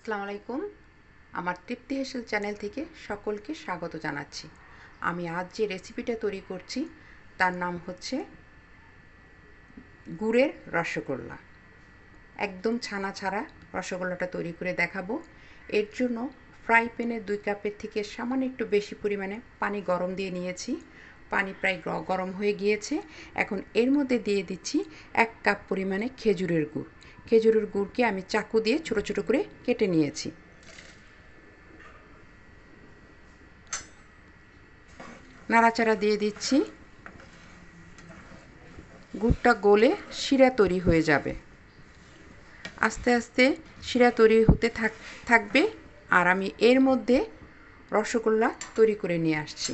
আসসালামু আলাইকুম। আমার তৃপ্তি হেসেল চ্যানেল থেকে সকলকে স্বাগত জানাচ্ছি। আমি আজ যে রেসিপিটা তৈরি করছি তার নাম হচ্ছে গুড়ের রসগোল্লা। একদম ছানা ছাড়া রসগোল্লাটা তৈরি করে দেখাবো। এর জন্য ফ্রাই প্যানে 2 কাপের থেকে সামান্য একটু বেশি পরিমাণে পানি গরম দিয়ে নিয়েছি। পানি প্রায় গরম হয়ে গিয়েছে। এখন এর মধ্যে দিয়ে দিচ্ছি 1 কাপ পরিমাণে খেজুরের গুড়। খেজুরের গুড়কে আমি চাকু দিয়ে ছোট ছোট করে কেটে নিয়েছি। নাড়াচাড়া দিয়ে দিচ্ছি। গুড়টা গলে শিরা তৈরি হয়ে যাবে। আস্তে আস্তে শিরা তৈরি হতে থাকবে আর আমি এর মধ্যে রসগোল্লা তৈরি করে নিয়ে আসছি।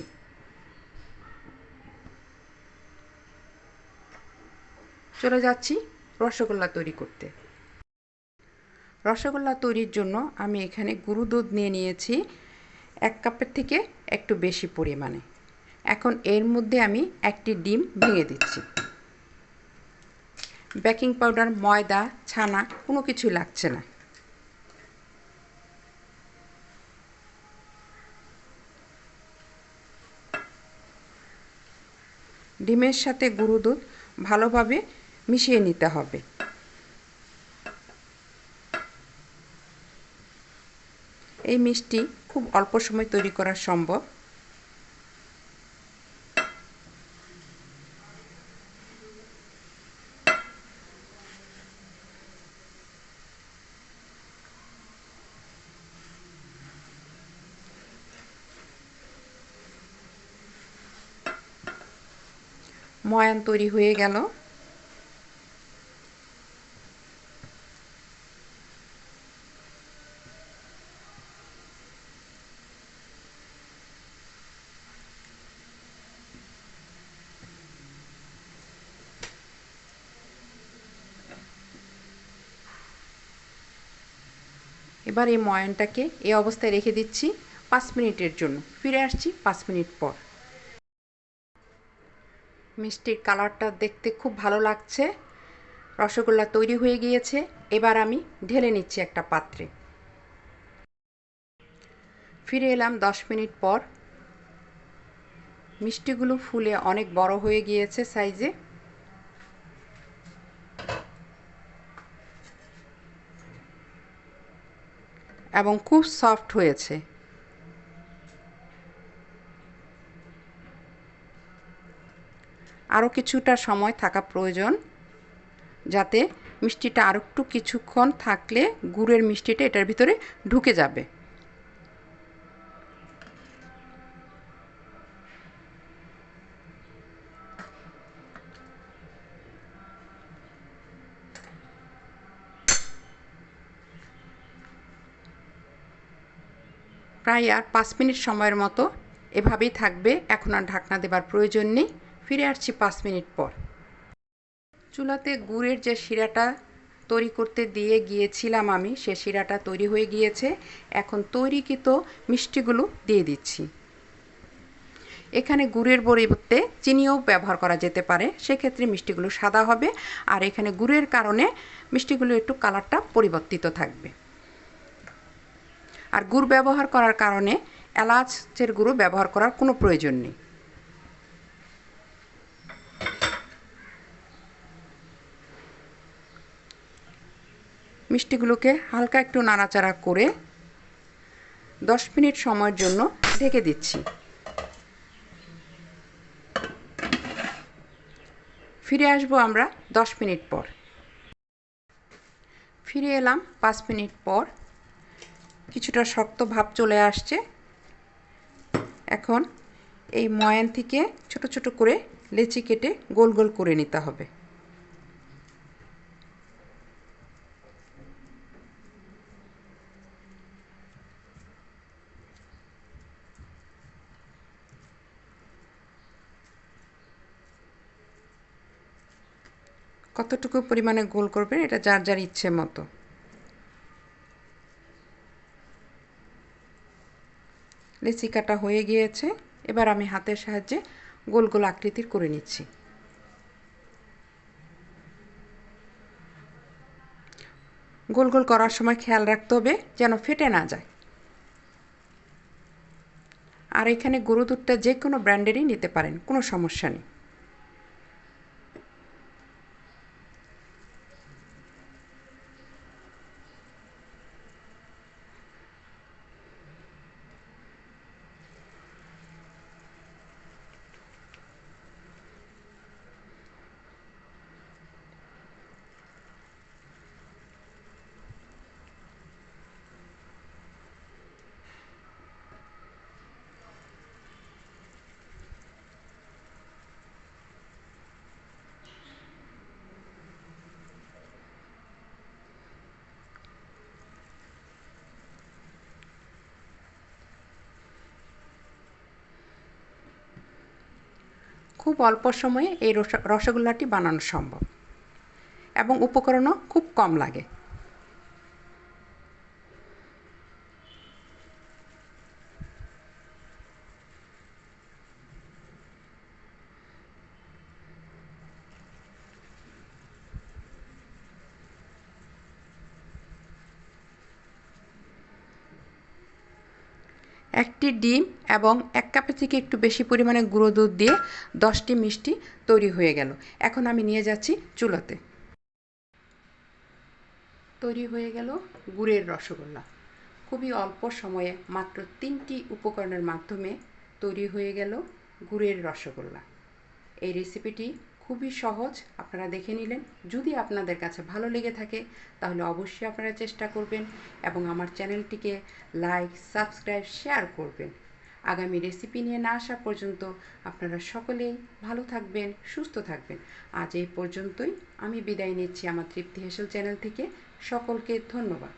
চলে যাচ্ছি রসগোল্লা তৈরি করতে। রসগোল্লা তৈরির জন্য আমি এখানে গুঁড়ো দুধ নিয়ে নিয়েছি 1 কাপের থেকে একটু বেশি পরিমাণে। এখন এর মধ্যে আমি একটি ডিম ভেঙে দিচ্ছি। বেকিং পাউডার, ময়দা, ছানা কোনো কিছুই লাগছে না। ডিমের সাথে গুঁড়ো দুধ ভালোভাবে মিশিয়ে নিতে হবে। এই মিষ্টি খুব অল্প সময় তৈরি করা সম্ভব। ময়ান তৈরি হয়ে গেল। এবার এই ময়ানটাকে এই অবস্থায় রেখে দিচ্ছি 5 মিনিটের জন্য। ফিরে আসছি 5 মিনিট পর। মিষ্টির কালারটা দেখতে খুব ভালো লাগছে। রসগোল্লা তৈরি হয়ে গিয়েছে। এবার আমি ঢেলে নিচ্ছি একটা পাত্রে। ফিরে এলাম 10 মিনিট পর। মিষ্টিগুলো ফুলে অনেক বড় হয়ে গিয়েছে সাইজে। এবং খুব সফট হয়েছে। আরও কিছুটা সময় থাকা প্রয়োজন, যাতে মিষ্টিটা আরও একটু কিছুক্ষণ থাকলে গুড়ের মিষ্টিটা এটার ভিতরে ঢুকে যাবে। প্রায় আর 5 মিনিট সময়ের মতো এভাবেই থাকবে। এখন আর ঢাকনা দেবার প্রয়োজন নেই। ফিরে আসছি 5 মিনিট পর। চুলাতে গুড়ের যে শিরাটা তৈরি করতে দিয়ে গিয়েছিলাম আমি, সে শিরাটা তৈরি হয়ে গিয়েছে। এখন তৈরিকৃত মিষ্টিগুলো দিয়ে দিচ্ছি। এখানে গুড়ের পরিবর্তে চিনিও ব্যবহার করা যেতে পারে, সেক্ষেত্রে মিষ্টিগুলো সাদা হবে। আর এখানে গুড়ের কারণে মিষ্টিগুলো একটু কালারটা পরিবর্তিত থাকবে। আর গুড় ব্যবহার করার কারণে এলাচের গুঁড়ো ব্যবহার করার কোনো প্রয়োজন নেই। মিষ্টিগুলোকে হালকা একটু নাড়াচাড়া করে 10 মিনিট সময়ের জন্য ঢেকে দিচ্ছি। ফিরে আসবো আমরা 10 মিনিট পর। ফিরে এলাম 5 মিনিট পর। কিছুটা শক্ত ভাব চলে আসছে। এখন এই ময়ান থেকে ছোট ছোট করে লেচি কেটে গোল গোল করে নিতে হবে। কতটুকু পরিমাণে গোল করবেন এটা যার যার ইচ্ছে মতো। লেচি কাটা হয়ে গিয়েছে। এবার আমি হাতের সাহায্যে গোল গোল আকৃতির করে নিচ্ছি। গোল গোল করার সময় খেয়াল রাখতে হবে যেন ফেটে না যায়। আর এখানে গরুর দুধটা যে কোনো ব্র্যান্ডেরই নিতে পারেন, কোনো সমস্যা নেই। খুব অল্প সময়ে এই রসগোল্লাটি বানানো সম্ভব এবং উপকরণও খুব কম লাগে। একটি ডিম এবং 1 কাপের থেকে একটু বেশি পরিমাণে গুঁড়ো দুধ দিয়ে 10টি মিষ্টি তৈরি হয়ে গেল। এখন আমি নিয়ে যাচ্ছি চুলাতে। তৈরি হয়ে গেল গুড়ের রসগোল্লা। খুবই অল্প সময়ে মাত্র 3টি উপকরণের মাধ্যমে তৈরি হয়ে গেল গুড়ের রসগোল্লা। এই রেসিপিটি খুবই সহজ, আপনারা দেখে নিলেন। যদি আপনাদের কাছে ভালো লেগে থাকে তাহলে অবশ্যই আপনারা চেষ্টা করবেন এবং আমার চ্যানেলটিকে লাইক, সাবস্ক্রাইব, শেয়ার করবেন। আগামী রেসিপি নিয়ে না আসা পর্যন্ত আপনারা সকলেই ভালো থাকবেন, সুস্থ থাকবেন। আজ এই পর্যন্তই। আমি বিদায় নিচ্ছি আমার তৃপ্তি হেসেল চ্যানেল থেকে। সকলকে ধন্যবাদ।